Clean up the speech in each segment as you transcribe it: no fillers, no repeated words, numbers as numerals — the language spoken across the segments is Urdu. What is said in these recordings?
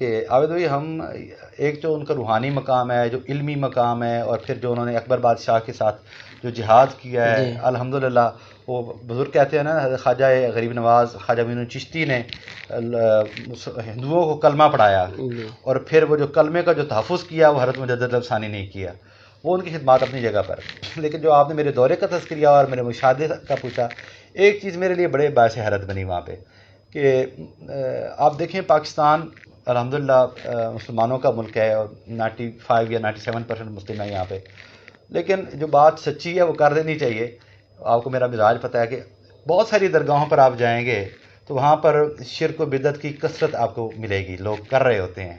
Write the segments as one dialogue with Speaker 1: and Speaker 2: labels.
Speaker 1: کہ عابد بھائی ہم ایک جو ان کا روحانی مقام ہے، جو علمی مقام ہے، اور پھر جو انہوں نے اکبر بادشاہ کے ساتھ جو جہاد کیا ہے،
Speaker 2: جی
Speaker 1: الحمدللہ وہ بزرگ کہتے ہیں نا، خواجہ غریب نواز خواجہ معین چشتی نے ہندوؤں کو کلمہ پڑھایا،
Speaker 2: جی
Speaker 1: اور پھر وہ جو کلمے کا جو تحفظ کیا وہ حضرت مجدد ثانی نے کیا، وہ ان کی خدمات اپنی جگہ پر۔ لیکن جو آپ نے میرے دورے کا تذکرہ اور میرے مشاہدے کا پوچھا، ایک چیز میرے لیے بڑے باعث حیرت بنی وہاں پہ کہ آپ دیکھیں پاکستان الحمدللہ مسلمانوں کا ملک ہے، اور 95 یا 97% مسلم ہیں یہاں پہ، لیکن جو بات سچی ہے وہ کر دینی چاہیے۔ آپ کو میرا مزاج پتہ ہے کہ بہت ساری درگاہوں پر آپ جائیں گے تو وہاں پر شرک و بدعت کی کثرت آپ کو ملے گی، لوگ کر رہے ہوتے ہیں۔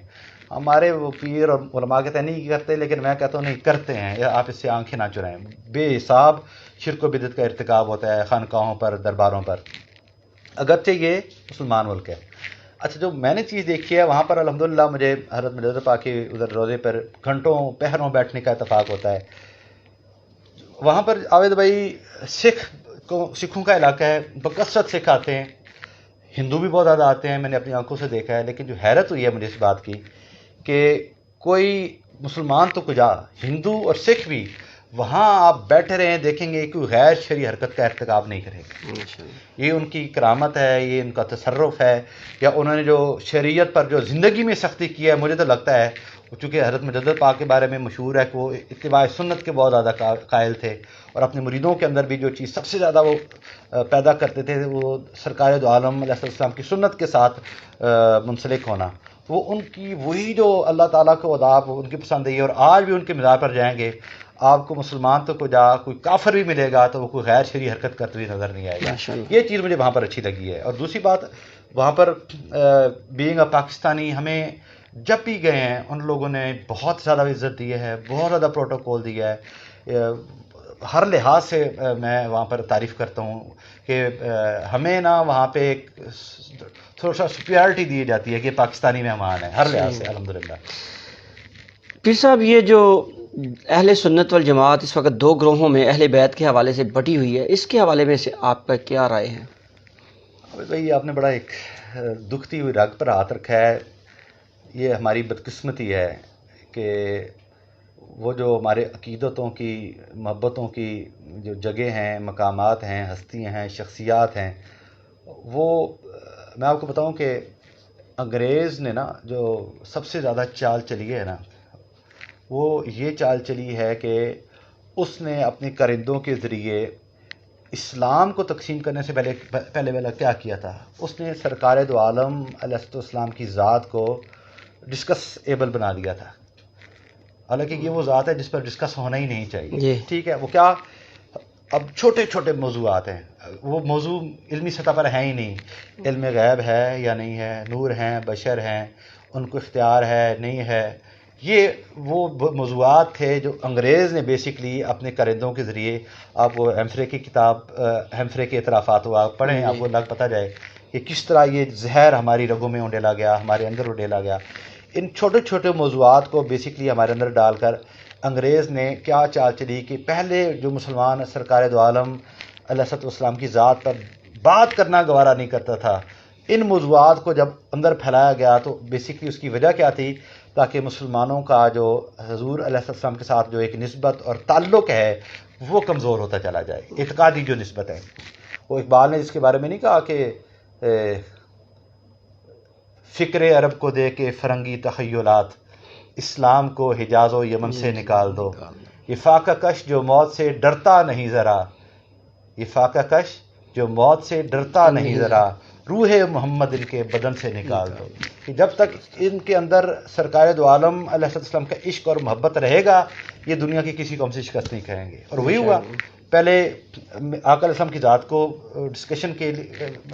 Speaker 1: ہمارے وہ پیر اور علماء کہتے ہیں نہیں کرتے، لیکن میں کہتا ہوں نہیں کرتے ہیں، یا آپ اس سے آنکھیں نہ چرائیں۔ بے حساب شرک و بدعت کا ارتکاب ہوتا ہے خانقاہوں پر، درباروں پر، اگرچہ یہ مسلمان ملک ہے۔ اچھا، جو میں نے چیز دیکھی ہے وہاں پر الحمدللہ مجھے حضرت مجدد پاک کے ادھر روزے پر گھنٹوں پہروں بیٹھنے کا اتفاق ہوتا ہے۔ وہاں پر عابد بھائی سکھوں کا علاقہ ہے، بکثرت سکھ آتے ہیں، ہندو بھی بہت زیادہ آتے ہیں، میں نے اپنی آنکھوں سے دیکھا ہے۔ لیکن جو حیرت ہوئی ہے مجھے اس بات کی کہ کوئی مسلمان تو کجا، ہندو اور سکھ بھی وہاں آپ بیٹھے رہے ہیں دیکھیں گے کوئی غیر شرعی حرکت کا ارتکاب نہیں کرے گا۔ یہ ان کی کرامت ہے، یہ ان کا تصرف ہے، یا انہوں نے جو شریعت پر جو زندگی میں سختی کی ہے۔ مجھے تو لگتا ہے چونکہ حضرت مجدد پاک کے بارے میں مشہور ہے کہ وہ اتباع سنت کے بہت زیادہ قائل تھے، اور اپنے مریدوں کے اندر بھی جو چیز سب سے زیادہ وہ پیدا کرتے تھے وہ سرکار دو عالم علیہ السلام کی سنت کے ساتھ منسلک ہونا، وہ ان کی وہی جو اللہ تعالیٰ کو آداب ان کی پسند ہے۔ اور آج بھی ان کے مزار پر جائیں گے آپ کو مسلمان تو کوئی کافر بھی ملے گا تو وہ کوئی غیر شرعی حرکت کرتے ہوئے نظر نہیں آئے گا۔ یہ چیز مجھے وہاں پر اچھی لگی ہے۔ اور دوسری بات، وہاں پر بینگ اے پاکستانی ہمیں جب بھی گئے ہیں ان لوگوں نے بہت زیادہ عزت دی ہے، بہت زیادہ پروٹوکول دیا ہے، ہر لحاظ سے میں وہاں پر تعریف کرتا ہوں کہ ہمیں نا وہاں پہ ایک تھوڑا سا سپیریٹی دی جاتی ہے کہ پاکستانی مہمان ہیں ہر لحاظ سے الحمدللہ۔
Speaker 2: پیر صاحب، یہ جو اہل سنت والجماعت اس وقت دو گروہوں میں اہل بیت کے حوالے سے بٹی ہوئی ہے، اس کے حوالے میں سے آپ کا کیا رائے ہے؟
Speaker 1: بھائی آپ نے بڑا ایک دکھتی ہوئی رگ پر ہاتھ رکھا ہے۔ یہ ہماری بدقسمتی ہے کہ وہ جو ہمارے عقیدتوں کی، محبتوں کی جو جگہ ہیں، مقامات ہیں، ہستیاں ہیں، شخصیات ہیں، وہ میں آپ کو بتاؤں کہ انگریز نے نا جو سب سے زیادہ چال چلی ہے نا، وہ یہ چال چلی ہے کہ اس نے اپنے کرندوں کے ذریعے اسلام کو تقسیم کرنے سے پہلے کیا کیا تھا؟ اس نے سرکار دو عالم علیہ السلام کی ذات کو ڈسکس ایبل بنا دیا تھا، حالانکہ یہ وہ ذات ہے جس پر ڈسکس ہونا ہی نہیں چاہیے۔ ٹھیک ہے، وہ کیا؟ اب چھوٹے چھوٹے موضوعات ہیں، وہ موضوع علمی سطح پر ہیں ہی نہیں، علم غیب ہے یا نہیں ہے، نور ہیں، بشر ہیں، ان کو اختیار ہے نہیں ہے، یہ وہ موضوعات تھے جو انگریز نے بیسکلی اپنے کرندوں کے ذریعے، آپ وہ ہیمفرے کی کتاب ہیمفرے کے اعترافات ہوا پڑھیں، آپ کو لگ پتہ جائے کہ کس طرح یہ زہر ہماری رگوں میں اڈیلا گیا، ہمارے اندر اڈیلا گیا۔ ان چھوٹے چھوٹے موضوعات کو بیسکلی ہمارے اندر ڈال کر انگریز نے کیا چال چلی کہ پہلے جو مسلمان سرکار دو عالم علیہ السلام کی ذات پر بات کرنا گوارا نہیں کرتا تھا، ان موضوعات کو جب اندر پھیلایا گیا تو بیسکلی اس کی وجہ کیا تھی؟ تاکہ مسلمانوں کا جو حضور علیہ السلام کے ساتھ جو ایک نسبت اور تعلق ہے وہ کمزور ہوتا چلا جائے، اعتقادی جو نسبت ہے۔ وہ اقبال نے اس کے بارے میں نہیں کہا کہ فکر عرب کو دے کے فرنگی تخیلات، اسلام کو حجاز و یمن سے نکال دو، یہ فاقہ کش جو موت سے ڈرتا نہیں ذرا، یہ فاقہ کش جو موت سے ڈرتا نہیں ذرا، روح محمد ان کے بدن سے نکال دو۔ کہ جب تک ان کے اندر سرکار دو عالم علیہ السلام کا عشق اور محبت رہے گا یہ دنیا کی کسی قوم سے شکست نہیں کھائیں گے۔ اور وہی ہوا، پہلے آقا علیہ السلام کی ذات کو ڈسکشن کے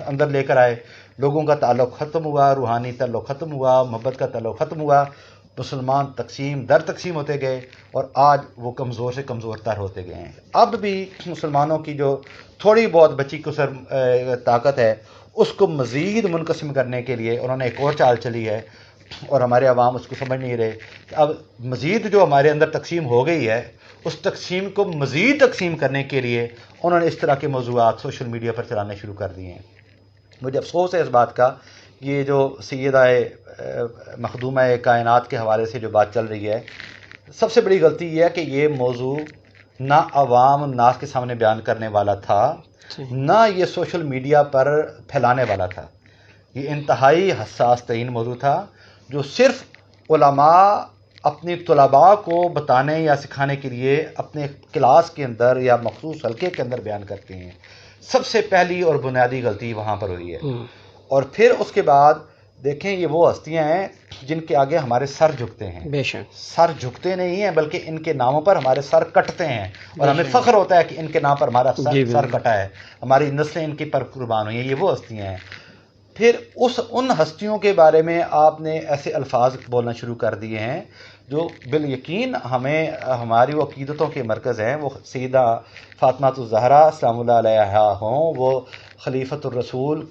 Speaker 1: اندر لے کر آئے، لوگوں کا تعلق ختم ہوا، روحانی تعلق ختم ہوا، محبت کا تعلق ختم ہوا، مسلمان تقسیم در تقسیم ہوتے گئے، اور آج وہ کمزور سے کمزور تر ہوتے گئے ہیں۔ اب بھی مسلمانوں کی جو تھوڑی بہت بچی کسر طاقت ہے اس کو مزید منقسم کرنے کے لیے انہوں نے ایک اور چال چلی ہے، اور ہمارے عوام اس کو سمجھ نہیں رہے کہ اب مزید جو ہمارے اندر تقسیم ہو گئی ہے اس تقسیم کو مزید تقسیم کرنے کے لیے انہوں نے اس طرح کے موضوعات سوشل میڈیا پر چلانے شروع کر دیے ہیں۔ مجھے افسوس ہے اس بات کا یہ جو سیدہ مخدومہ کائنات کے حوالے سے جو بات چل رہی ہے، سب سے بڑی غلطی یہ ہے کہ یہ موضوع نہ عوام الناس کے سامنے بیان کرنے والا تھا، نہ یہ سوشل میڈیا پر پھیلانے والا تھا۔ یہ انتہائی حساس ترین موضوع تھا جو صرف علماء اپنی طلباء کو بتانے یا سکھانے کے لیے اپنے کلاس کے اندر یا مخصوص حلقے کے اندر بیان کرتے ہیں۔ سب سے پہلی اور بنیادی غلطی وہاں پر ہوئی ہے۔ اور پھر اس کے بعد دیکھیں، یہ وہ ہستیاں ہیں جن کے آگے ہمارے سر جھکتے ہیں۔
Speaker 2: بے شک
Speaker 1: سر جھکتے نہیں ہیں بلکہ ان کے ناموں پر ہمارے سر کٹتے ہیں، اور ہمیں فخر ہوتا ہے کہ ان کے نام پر ہمارا سر کٹا ہے، ہماری نسلیں ان کی پر قربان ہوئی ہیں۔ یہ وہ ہستیاں ہیں۔ پھر ان ہستیوں کے بارے میں آپ نے ایسے الفاظ بولنا شروع کر دیے ہیں جو بالیقین ہمیں ہماری وہ عقیدتوں کے مرکز ہیں۔ وہ سیدہ فاطمہ الزہرا سلام اللہ علیہا ہوں، وہ خلیفۃ الرسول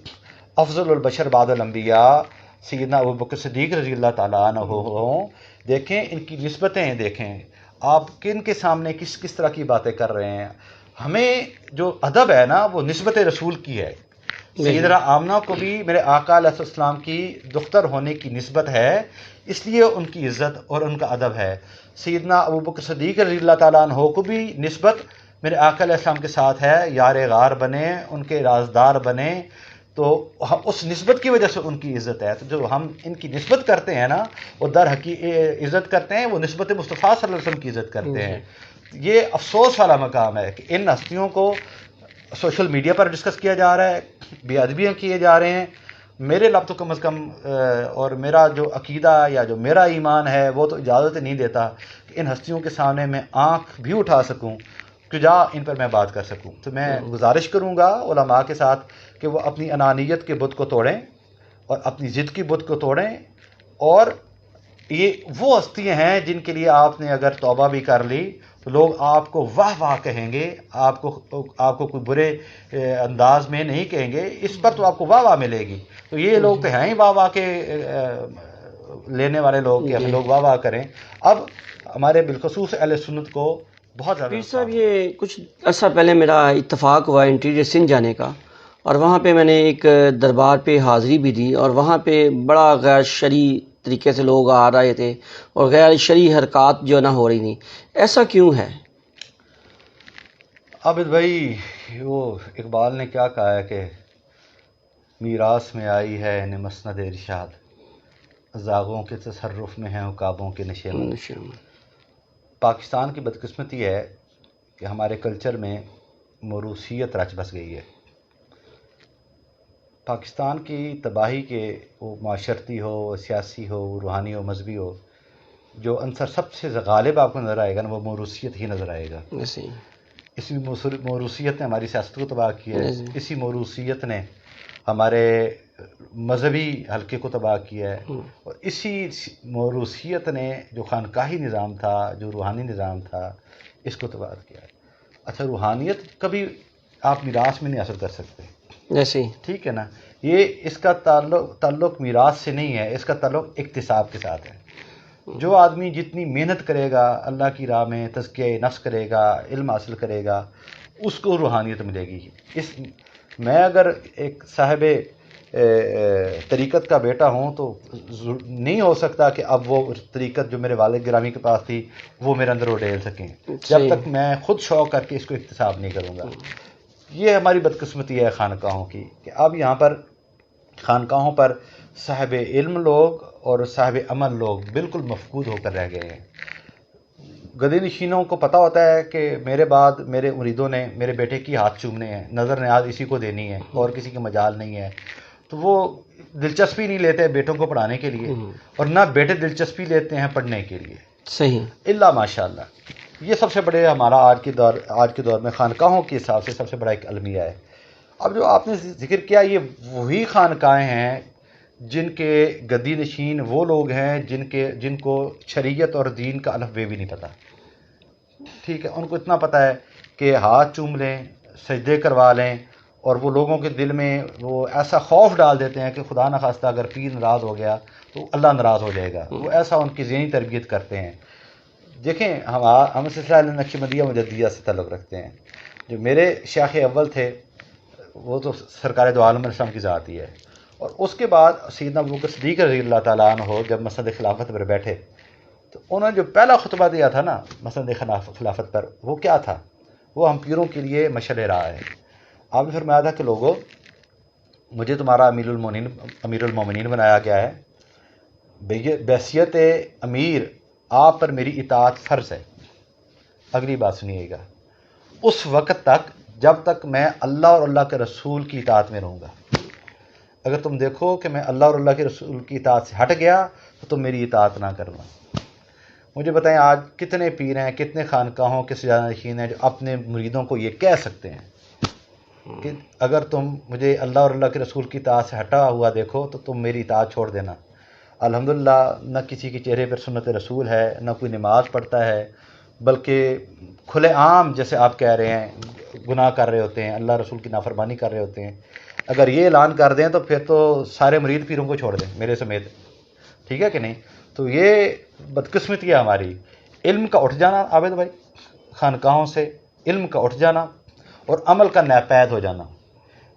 Speaker 1: افضل البشر بعد الانبیاء سیدنا ابوبکر صدیق رضی اللہ تعالیٰ عنہ ہوں، دیکھیں ان کی نسبتیں، دیکھیں آپ کن کے سامنے کس طرح کی باتیں کر رہے ہیں۔ ہمیں جو ادب ہے نا وہ نسبت رسول کی ہے۔ سیدنا آمنہ کو بھی میرے آقا علیہ السلام کی دختر ہونے کی نسبت ہے، اس لیے ان کی عزت اور ان کا ادب ہے۔ سیدنا ابوبکر صدیق رضی اللہ تعالیٰ عنہ کو بھی نسبت میرے آقا علیہ السلام کے ساتھ ہے، یار غار بنے، ان کے رازدار بنے، تو اس نسبت کی وجہ سے ان کی عزت ہے۔ تو جو ہم ان کی نسبت کرتے ہیں نا، وہ در حقیقت عزت کرتے ہیں، وہ نسبت مصطفیٰ صلی اللہ علیہ وسلم کی عزت کرتے ہیں۔ یہ افسوس والا مقام ہے کہ ان ہستیوں کو سوشل میڈیا پر ڈسکس کیا جا رہا ہے، بے ادبیاں کیے جا رہے ہیں۔ میرے لب تو کم از کم اور میرا جو عقیدہ یا جو میرا ایمان ہے وہ تو اجازت نہیں دیتا کہ ان ہستیوں کے سامنے میں آنکھ بھی اٹھا سکوں، کہ جا ان پر میں بات کر سکوں۔ تو میں گزارش کروں گا علماء کے ساتھ کہ وہ اپنی انانیت کے بت کو توڑیں اور اپنی ضد کی بت کو توڑیں، اور یہ وہ ہستیاں ہیں جن کے لیے آپ نے اگر توبہ بھی کر لی تو لوگ آپ کو واہ واہ کہیں گے، آپ کو کوئی برے انداز میں نہیں کہیں گے، اس پر تو آپ کو واہ واہ ملے گی۔ تو یہ لوگ تو ہیں ہی واہ واہ کے لینے والے لوگ، کہ ہمیں لوگ واہ واہ کریں۔ اب ہمارے بالخصوص اہل سنت کو بہت زیادہ
Speaker 2: پیر صاحب، یہ کچھ عرصہ پہلے میرا اتفاق ہوا انٹیریئر سندھ جانے کا، اور وہاں پہ میں نے ایک دربار پہ حاضری بھی دی، اور وہاں پہ بڑا غیر شرعی طریقے سے لوگ آ رہے تھے اور غیر شرعی حرکات جو نہ ہو رہی تھیں۔ ایسا کیوں ہے؟
Speaker 1: عابد بھائی، وہ اقبال نے کیا کہا ہے کہ میراث میں آئی ہے مسند ارشاد، زاغوں کے تصرف میں ہیں عقابوں کے نشیمن۔ پاکستان کی بدقسمتی ہے کہ ہمارے کلچر میں موروثیت رچ بس گئی ہے۔ پاکستان کی تباہی کے، وہ معاشرتی ہو، سیاسی ہو، روحانی ہو، مذہبی ہو، جو عنصر سب سے غالب آپ کو نظر آئے گا نا، وہ موروثیت ہی نظر آئے گا۔ اسی موروثیت نے ہماری سیاست کو تباہ کیا ہے، اسی موروثیت نے ہمارے مذہبی حلقے کو تباہ کیا ہے، اور اسی موروثیت نے جو خانقاہی نظام تھا، جو روحانی نظام تھا، اس کو تباہ کیا ہے۔ اچھا، روحانیت کبھی آپ میراث میں نہیں حاصل کر سکتے،
Speaker 2: جیسے
Speaker 1: ٹھیک ہے نا؟ یہ اس کا تعلق میراث سے نہیں ہے، اس کا تعلق اکتساب کے ساتھ ہے۔ جو آدمی جتنی محنت کرے گا، اللہ کی راہ میں تزکیہ نفس کرے گا، علم حاصل کرے گا، اس کو روحانیت ملے گی۔ میں اگر ایک صاحب طریقت کا بیٹا ہوں تو نہیں ہو سکتا کہ اب وہ طریقت جو میرے والد گرامی کے پاس تھی وہ میرے اندر وہ ڈھیل سکیں، جب تک میں خود شوق کر کے اس کو اکتساب نہیں کروں گا۔ یہ ہماری بدقسمتی ہے خانقاہوں کی، کہ اب یہاں پر خانقاہوں پر صاحب علم لوگ اور صاحب عمل لوگ بالکل مفقود ہو کر رہ گئے ہیں۔ گدی نشینوں کو پتہ ہوتا ہے کہ میرے بعد میرے مریدوں نے میرے بیٹے کی ہاتھ چومنے ہیں، نظر نیاز اسی کو دینی ہے، اور کسی کی مجال نہیں ہے، تو وہ دلچسپی نہیں لیتے بیٹوں کو پڑھانے کے لیے، اور نہ بیٹے دلچسپی لیتے ہیں پڑھنے کے لیے،
Speaker 2: صحیح
Speaker 1: اللہ ماشاء اللہ۔ یہ سب سے بڑے ہمارا آج کے دور میں خانقاہوں کے حساب سے سب سے بڑا ایک المیہ ہے۔ اب جو آپ نے ذکر کیا، یہ وہی خانقاہیں ہیں جن کے گدی نشین وہ لوگ ہیں جن کو شریعت اور دین کا الف بے بھی نہیں پتہ، ٹھیک ہے؟ ان کو اتنا پتہ ہے کہ ہاتھ چوم لیں، سجدے کروا لیں، اور وہ لوگوں کے دل میں وہ ایسا خوف ڈال دیتے ہیں کہ خدا نخواستہ اگر پیر ناراض ہو گیا تو اللہ ناراض ہو جائے گا، وہ ایسا ان کی ذہنی تربیت کرتے ہیں۔ دیکھیں، ہم سلسلہ نقشبندیہ مجددیہ سے تعلق رکھتے ہیں۔ جو میرے شیخ اول تھے وہ تو سرکار دو عالم علیہ السلام کی ذات ہی ہے، اور اس کے بعد سیدنا ابوبکر صدیق رضی اللہ تعالیٰ عنہ جب مسند خلافت پر بیٹھے تو انہوں نے جو پہلا خطبہ دیا تھا نا مسند خلافت پر، وہ کیا تھا؟ وہ ہم پیروں کے لیے مشعل راہ ہے۔ آپ نے فرمایا تھا کہ لوگوں، مجھے تمہارا امیر المومنین بنایا گیا ہے، بحیثیت امیر آپ پر میری اطاعت فرض ہے۔ اگلی بات سنیے گا، اس وقت تک جب تک میں اللہ اور اللہ کے رسول کی اطاعت میں رہوں گا۔ اگر تم دیکھو کہ میں اللہ اور اللہ کے رسول کی اطاعت سے ہٹ گیا تو تم میری اطاعت نہ کرنا۔ مجھے بتائیں آج کتنے پیر ہیں، کتنے خانقاہوں کے سجادہ نشین ہیں جو اپنے مریدوں کو یہ کہہ سکتے ہیں کہ اگر تم مجھے اللہ اور اللہ کے رسول کی اطاعت سے ہٹا ہوا دیکھو تو تم میری اطاعت چھوڑ دینا۔ الحمدللہ نہ کسی کے چہرے پر سنت رسول ہے، نہ کوئی نماز پڑھتا ہے، بلکہ کھلے عام جیسے آپ کہہ رہے ہیں گناہ کر رہے ہوتے ہیں، اللہ رسول کی نافرمانی کر رہے ہوتے ہیں۔ اگر یہ اعلان کر دیں تو پھر تو سارے مرید پیروں کو چھوڑ دیں میرے سمیت، ٹھیک ہے کہ نہیں؟ تو یہ بدقسمتی ہے ہماری۔ علم کا اٹھ جانا عابد بھائی، خانقاہوں سے علم کا اٹھ جانا اور عمل کا ناپید ہو جانا،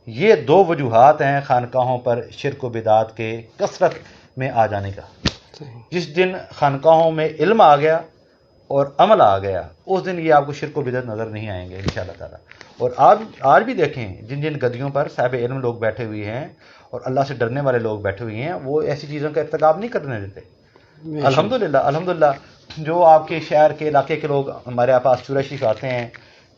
Speaker 1: یہ دو وجوہات ہیں خانقاہوں پر شرک و بدعات کے کثرت میں آ جانے کا۔ جس دن خانقاہوں میں علم آ گیا اور عمل آ گیا اس دن یہ آپ کو شرک و بدعت نظر نہیں آئیں گے انشاءاللہ تعالیٰ۔ اور آج بھی دیکھیں جن جن گدیوں پر صاحب علم لوگ بیٹھے ہوئے ہیں اور اللہ سے ڈرنے والے لوگ بیٹھے ہوئے ہیں، وہ ایسی چیزوں کا ارتکاب نہیں کرنے دیتے۔ الحمدللہ جو آپ کے شہر کے علاقے کے لوگ ہمارے پاس چورہ شریف آتے ہیں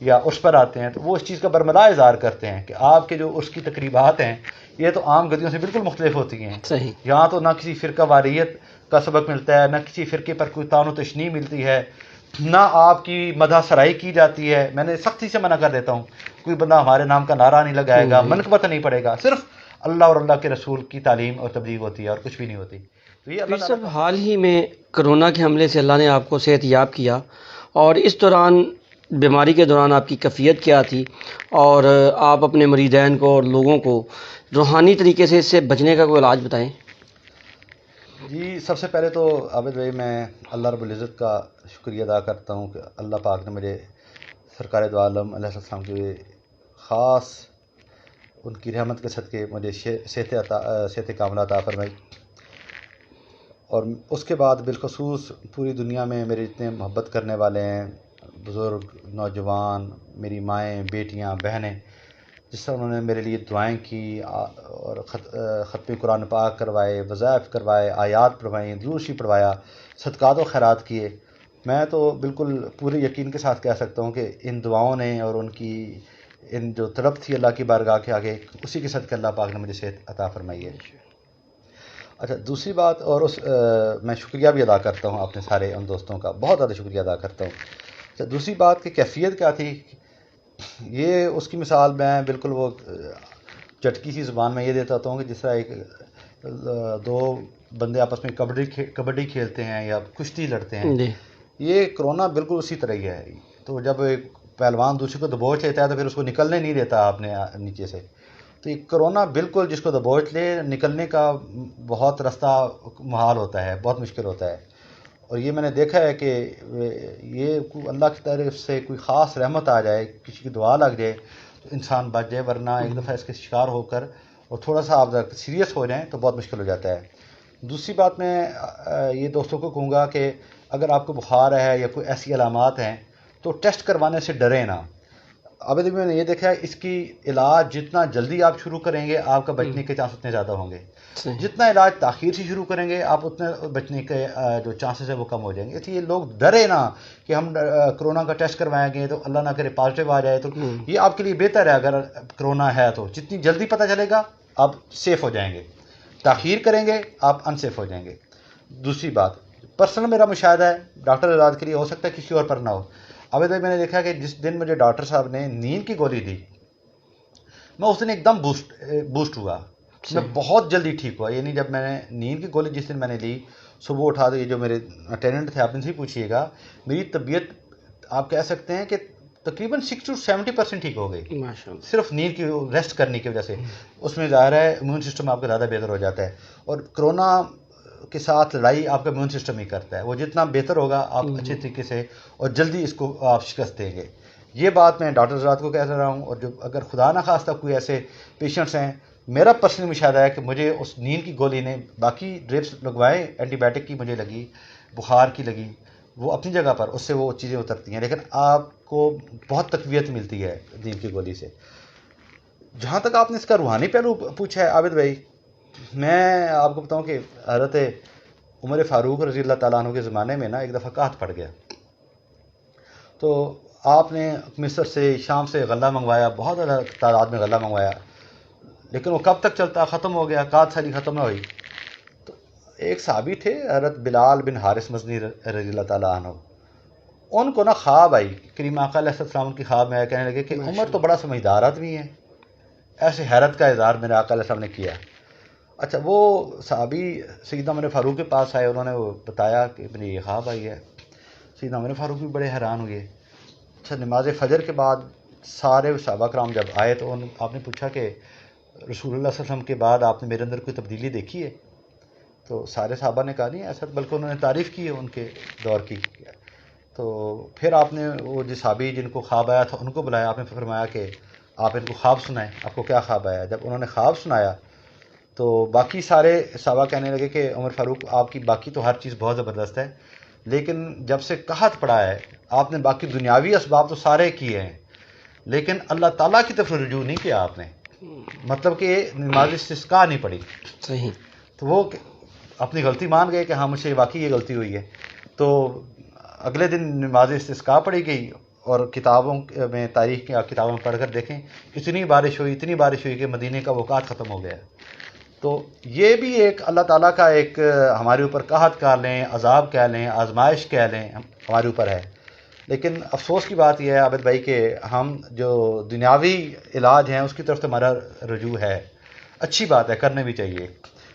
Speaker 1: یا عرس پر آتے ہیں تو وہ اس چیز کا برملا اظہار کرتے ہیں کہ آپ کے جو عرس کی تقریبات ہیں یہ تو عام گدیوں سے بالکل مختلف ہوتی ہیں۔
Speaker 2: صحیح۔
Speaker 1: یہاں تو نہ کسی فرقہ واریت کا سبق ملتا ہے، نہ کسی فرقے پر کوئی طعن و تشنیع ملتی ہے، نہ آپ کی مدح سرائی کی جاتی ہے۔ میں نے سختی سے منع کر دیتا ہوں، کوئی بندہ ہمارے نام کا نعرہ نہیں لگائے گا، منقبت نہیں پڑے گا، صرف اللہ اور اللہ کے رسول کی تعلیم اور تبلیغ ہوتی ہے اور کچھ بھی نہیں ہوتی۔ تو یہ
Speaker 2: پھر صاحب حال ہی میں کرونا کے حملے سے اللہ نے آپ کو صحت یاب کیا، اور اس دوران بیماری کے دوران آپ کی کیفیت کیا تھی، اور آپ اپنے مریدین کو اور لوگوں کو روحانی طریقے سے اس سے بچنے کا کوئی علاج بتائیں۔
Speaker 1: جی، سب سے پہلے تو عابد بھائی میں اللہ رب العزت کا شکریہ ادا کرتا ہوں کہ اللہ پاک نے مجھے سرکار دو عالم علیہ السلام کے خاص ان کی رحمت کے صدقے مجھے صحت کاملہ عطا فرمائی، اور اس کے بعد بالخصوص پوری دنیا میں میرے جتنے محبت کرنے والے ہیں، بزرگ، نوجوان، میری مائیں، بیٹیاں، بہنیں، جس طرح انہوں نے میرے لیے دعائیں کی اور ختم قرآن پاک کروائے، وظائف کروائے، آیات پڑھوائیں، درود شریف پڑھوایا، صدقات و خیرات کیے، میں تو بالکل پورے یقین کے ساتھ کہہ سکتا ہوں کہ ان دعاؤں نے اور ان کی ان جو طلب تھی اللہ کی بارگاہ کے آگے، اسی کے صدقے اللہ پاک نے مجھے صحت عطا فرمائی ہے۔ اچھا، دوسری بات، اور میں شکریہ بھی ادا کرتا ہوں اپنے سارے ان دوستوں کا، بہت زیادہ شکریہ ادا کرتا ہوں۔ اچھا، دوسری بات کہ کیفیت کیا تھی، یہ اس کی مثال میں بالکل وہ چٹکی سی زبان میں یہ دیتا ہوں کہ جس طرح ایک دو بندے آپس میں کبڈی کھیلتے ہیں یا کشتی لڑتے ہیں، یہ کرونا بالکل اسی طرح ہی ہے۔ تو جب ایک پہلوان دوسرے کو دبوچ لیتا ہے تو پھر اس کو نکلنے نہیں دیتا اپنے نیچے سے، تو یہ کرونا بالکل جس کو دبوچ لے نکلنے کا بہت راستہ محال ہوتا ہے، بہت مشکل ہوتا ہے۔ اور یہ میں نے دیکھا ہے کہ یہ اللہ کی طرف سے کوئی خاص رحمت آ جائے، کسی کی دعا لگ جائے تو انسان بچ جائے، ورنہ ایک دفعہ اس کے شکار ہو کر اور تھوڑا سا آپ سیریس ہو جائیں تو بہت مشکل ہو جاتا ہے۔ دوسری بات میں یہ دوستوں کو کہوں گا کہ اگر آپ کو بخار ہے یا کوئی ایسی علامات ہیں تو ٹیسٹ کروانے سے ڈریں نہ۔ ابھی میں نے یہ دیکھا ہے اس کی علاج جتنا جلدی آپ شروع کریں گے آپ کا بچنے کے چانس اتنے زیادہ ہوں گے، جتنا علاج تاخیر سے شروع کریں گے آپ اتنے بچنے کے جو چانسز ہیں وہ کم ہو جائیں گے۔ اس لیے لوگ ڈرے نہ کہ ہم کرونا کا ٹیسٹ کروائیں گے تو اللہ نہ کرے پازیٹیو آ جائے، تو یہ آپ کے لیے بہتر ہے۔ اگر کرونا ہے تو جتنی جلدی پتہ چلے گا آپ سیف ہو جائیں گے، تاخیر کریں گے آپ ان سیف ہو جائیں گے۔ دوسری بات، پرسنل میرا مشاہدہ ہے، ڈاکٹر علاج کے لیے ہو سکتا ہے کسی اور پر نہ ہو۔ ابھی تک میں نے دیکھا کہ جس دن مجھے ڈاکٹر صاحب نے نیند کی گولی دی میں اس دن ایک دم بوسٹ ہوا، میں بہت جلدی ٹھیک ہوا۔ یعنی جب میں نے نیند کی گولی جس دن میں نے لی، صبح اٹھا تو یہ جو میرے اٹینڈنٹ تھے آپ ان سے پوچھیے گا، میری طبیعت آپ کہہ سکتے ہیں کہ تقریباً 60 سے 70% ٹھیک ہو گئی، صرف نیند کی ریسٹ کرنے کی وجہ سے۔ اس میں ظاہر ہے امیون سسٹم آپ کا زیادہ بہتر ہو جاتا ہے، اور کرونا کے ساتھ لڑائی آپ کا امیون سسٹم ہی کرتا ہے، وہ جتنا بہتر ہوگا آپ اچھے طریقے سے اور جلدی اس کو آپ شکست دیں گے۔ یہ بات میں ڈاکٹر حضرات کو کہہ رہا ہوں، اور جو اگر خدا نہ خواستہ کوئی ایسے پیشنٹس ہیں میرا پرسنل مشاہدہ ہے کہ مجھے اس نیند کی گولی نے، باقی ڈرپس لگوائے اینٹی بائیوٹک کی مجھے لگی، بخار کی لگی، وہ اپنی جگہ پر اس سے وہ چیزیں اترتی ہیں، لیکن آپ کو بہت تقویت ملتی ہے نیند کی گولی سے۔ جہاں تک آپ نے اس کا روحانی پہلو پوچھا ہے عابد بھائی، میں آپ کو بتاؤں کہ حضرت عمر فاروق رضی اللہ تعالیٰ عنہ کے زمانے میں نا ایک دفعہ قحط پڑ گیا، تو آپ نے مصر سے، شام سے غلہ منگوایا، بہت زیادہ تعداد میں غلہ منگوایا، لیکن وہ کب تک چلتا، ختم ہو گیا، قحط سالی ختم نہ ہوئی۔ تو ایک صحابی تھے حضرت بلال بن حارث مزنی رضی اللہ تعالیٰ عنہ، ان کو نا خواب آئی، کریم آقا علیہ السلام کی خواب میں آیا، کہنے لگے کہ عمر تو بڑا سمجھدار آدمی ہے، ایسے حیرت کا اظہار میرے آقا علیہ السلام نے کیا۔ اچھا، وہ صحابی سیدنا عمر فاروق کے پاس آئے، انہوں نے وہ بتایا کہ میری یہ خواب آئی ہے۔ سیدنا عمر فاروق بھی بڑے حیران ہوئے۔ اچھا، نماز فجر کے بعد سارے صحابہ کرام جب آئے تو آپ نے پوچھا کہ رسول اللہ صلی اللہ علیہ وسلم کے بعد آپ نے میرے اندر کوئی تبدیلی دیکھی ہے؟ تو سارے صحابہ نے کہا نہیں ایسا، بلکہ انہوں نے تعریف کی ہے ان کے دور کی۔ تو پھر آپ نے وہ جو صحابی جن کو خواب آیا تھا ان کو بلایا، آپ نے فرمایا کہ آپ ان کو خواب سنائیں، آپ کو کیا خواب آیا؟ جب انہوں نے خواب سنایا تو باقی سارے صحابہ کہنے لگے کہ عمر فاروق آپ کی باقی تو ہر چیز بہت زبردست ہے، لیکن جب سے قحط پڑا ہے آپ نے باقی دنیاوی اسباب تو سارے کیے ہیں، لیکن اللہ تعالیٰ کی طرف رجوع نہیں کیا آپ نے، مطلب کہ نماز استسقاء نہیں پڑھی۔
Speaker 2: صحیح۔
Speaker 1: تو وہ اپنی غلطی مان گئے کہ ہاں مجھ سے واقعی یہ غلطی ہوئی ہے۔ تو اگلے دن نماز استسقاء پڑھی گئی، اور کتابوں میں، تاریخ کی کتابوں میں پڑھ کر دیکھیں اتنی بارش ہوئی کہ مدینے کا وہ قحط ختم ہو گیا۔ تو یہ بھی ایک اللہ تعالیٰ کا ایک ہمارے اوپر قحط کہہ لیں، عذاب کہہ لیں، آزمائش کہہ لیں، ہمارے اوپر ہے۔ لیکن افسوس کی بات یہ ہے عابد بھائی کہ ہم جو دنیاوی علاج ہیں اس کی طرف تو ہمارا رجوع ہے، اچھی بات ہے، کرنے بھی چاہیے۔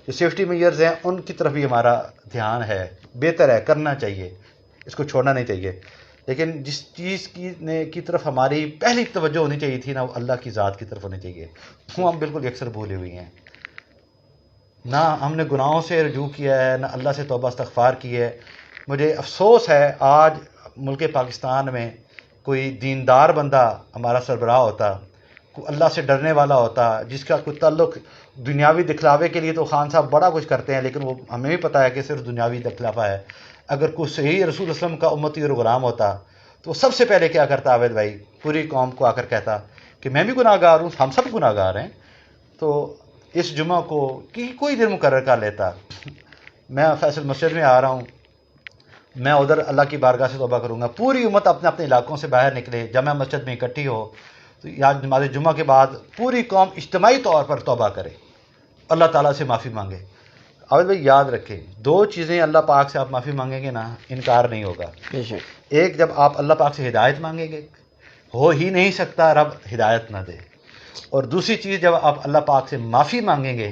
Speaker 1: جو سیفٹی میئرز ہیں ان کی طرف بھی ہمارا دھیان ہے، بہتر ہے، کرنا چاہیے، اس کو چھوڑنا نہیں چاہیے۔ لیکن جس چیز کی طرف ہماری پہلی توجہ ہونی چاہیے تھی نا، وہ اللہ کی ذات کی طرف ہونی چاہیے، وہ ہم بالکل یکسر بھولے ہوئے ہیں۔ نہ ہم نے گناہوں سے رجوع کیا ہے، نہ اللہ سے توبہ استغفار کی ہے۔ مجھے افسوس ہے آج ملک پاکستان میں کوئی دیندار بندہ ہمارا سربراہ ہوتا، کوئی اللہ سے ڈرنے والا ہوتا، جس کا کوئی تعلق دنیاوی دکھلاوے کے لیے تو خان صاحب بڑا کچھ کرتے ہیں، لیکن وہ ہمیں بھی پتہ ہے کہ صرف دنیاوی دکھلاوا ہے۔ اگر کوئی صحیح رسول اللہ وسلم کا امتی اور غلام ہوتا تو وہ سب سے پہلے کیا کرتا عابد بھائی؟ پوری قوم کو آ کر کہتا کہ میں بھی گناہ گار ہوں، ہم سب گناہ گار ہیں، تو اس جمعہ کو کوئی دن مقرر کر لیتا، میں فیصل مسجد میں آ رہا ہوں، میں ادھر اللہ کی بارگاہ سے توبہ کروں گا، پوری امت اپنے اپنے علاقوں سے باہر نکلے، جامع مسجد میں اکٹھی ہو، تو آج نماز جمعہ کے بعد پوری قوم اجتماعی طور پر توبہ کرے، اللہ تعالیٰ سے معافی مانگے۔ عابد بھائی یاد رکھیں، دو چیزیں اللہ پاک سے آپ معافی مانگیں گے نا، انکار نہیں ہوگا۔ ایک جب آپ اللہ پاک سے ہدایت مانگیں گے، ہو ہی نہیں سکتا رب ہدایت نہ دے، اور دوسری چیز جب آپ اللہ پاک سے معافی مانگیں گے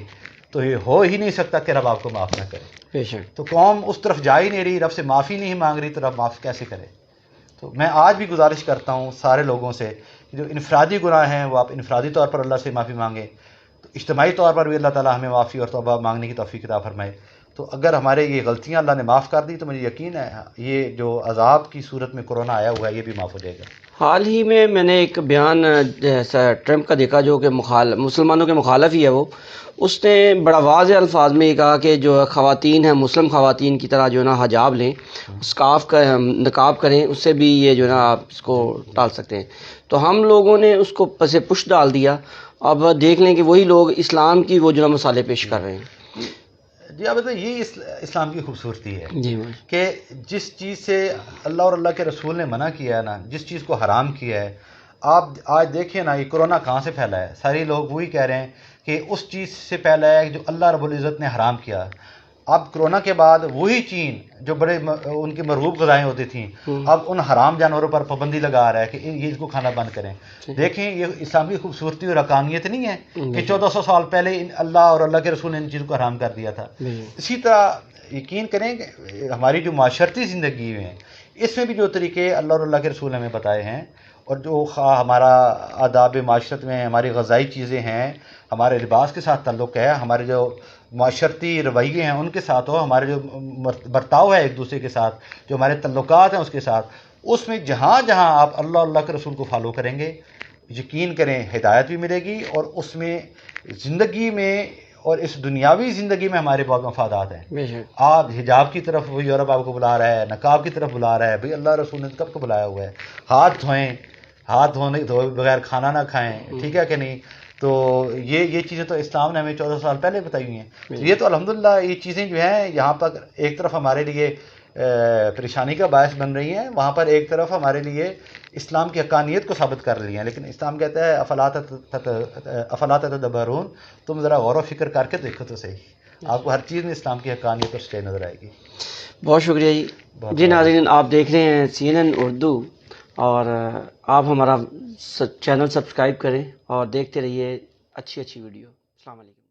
Speaker 1: تو یہ ہو ہی نہیں سکتا کہ رب آپ کو معاف نہ کرے۔ تو قوم اس طرف جا ہی نہیں رہی، رب سے معافی نہیں مانگ رہی، تو رب معاف کیسے کرے؟ تو میں آج بھی گزارش کرتا ہوں سارے لوگوں سے کہ جو انفرادی گناہ ہیں وہ آپ انفرادی طور پر اللہ سے معافی مانگیں، تو اجتماعی طور پر بھی اللہ تعالیٰ ہمیں معافی اور توبہ مانگنے کی توفیق عطا فرمائے۔ تو اگر ہمارے یہ غلطیاں اللہ نے معاف کر دی تو مجھے یقین ہے یہ جو عذاب کی صورت میں کورونا آیا ہوا ہے یہ بھی معاف ہو جائے گا۔
Speaker 2: حال ہی میں نے ایک بیان ٹرمپ کا دیکھا جو کہ مسلمانوں کے مخالف ہی ہے، وہ اس نے بڑا واضح الفاظ میں یہ کہا کہ جو خواتین ہیں مسلم خواتین کی طرح جو ہے نا حجاب لیں، اسکارف کا نقاب کریں، اس سے بھی یہ جو ہے نا آپ اس کو ٹال سکتے ہیں۔ تو ہم لوگوں نے اس کو پس پش ڈال دیا، اب دیکھ لیں کہ وہی لوگ اسلام کی وہ جو ہے مسالے پیش کر رہے ہیں۔
Speaker 1: جی اب یہ اسلام کی خوبصورتی ہے
Speaker 2: جی
Speaker 1: کہ جس چیز سے اللہ اور اللہ کے رسول نے منع کیا ہے نا، جس چیز کو حرام کیا ہے، آپ آج دیکھیں نا یہ کورونا کہاں سے پھیلا ہے؟ سارے لوگ وہی کہہ رہے ہیں کہ اس چیز سے پھیلا ہے جو اللہ رب العزت نے حرام کیا۔ اب کورونا کے بعد وہی چین جو بڑے ان کی مرغوب غذائیں ہوتی تھیں، اب ان حرام جانوروں پر پابندی لگا رہا ہے کہ یہ اس کو کھانا بند کریں۔ دیکھیں یہ اسلام کی خوبصورتی اور حقانیت نہیں ہے کہ 1400 سال پہلے اللہ اور اللہ کے رسول نے ان چیزوں کو حرام کر دیا تھا۔ اسی طرح یقین کریں کہ ہماری جو معاشرتی زندگی میں اس میں بھی جو طریقے اللہ اور اللہ کے رسول نے ہمیں بتائے ہیں، اور جو ہمارا آداب معاشرت میں ہماری غذائی چیزیں ہیں، ہمارے لباس کے ساتھ تعلق ہے، ہمارے جو معاشرتی رویے ہیں ان کے ساتھ ہو، ہمارے جو برتاؤ ہے ایک دوسرے کے ساتھ، جو ہمارے تعلقات ہیں اس کے ساتھ، اس میں جہاں جہاں آپ اللہ کے رسول کو فالو کریں گے یقین کریں ہدایت بھی ملے گی، اور اس میں زندگی میں اور اس دنیاوی زندگی میں ہمارے بہت مفادات ہیں۔
Speaker 2: بے شک،
Speaker 1: آپ حجاب کی طرف یورپ آپ کو بلا رہا ہے، نقاب کی طرف بلا رہا ہے، بھئی اللہ رسول نے کب کو بلایا ہوا ہے، ہاتھ دھوئیں، ہاتھ دھوئے بغیر کھانا نہ کھائیں، ٹھیک ہے کہ نہیں؟ تو یہ چیزیں تو اسلام نے ہمیں 14 سال پہلے بتائی ہوئی ہیں۔ تو یہ تو الحمدللہ یہ چیزیں جو ہیں یہاں پر ایک طرف ہمارے لیے پریشانی کا باعث بن رہی ہیں، وہاں پر ایک طرف ہمارے لیے اسلام کی حقانیت کو ثابت کر رہی ہیں۔ لیکن اسلام کہتا ہے افلا تتدبرون، تم ذرا غور و فکر کر کے دیکھو تو صحیح، آپ کو ہر چیز میں اسلام کی حقانیت اور سچائی نظر آئے گی۔
Speaker 2: بہت شکریہ جی۔ جی ناظرین، آپ دیکھ رہے ہیں CNN اردو، اور آپ ہمارا چینل سبسکرائب کریں اور دیکھتے رہیے اچھی ویڈیو۔ السلام علیکم۔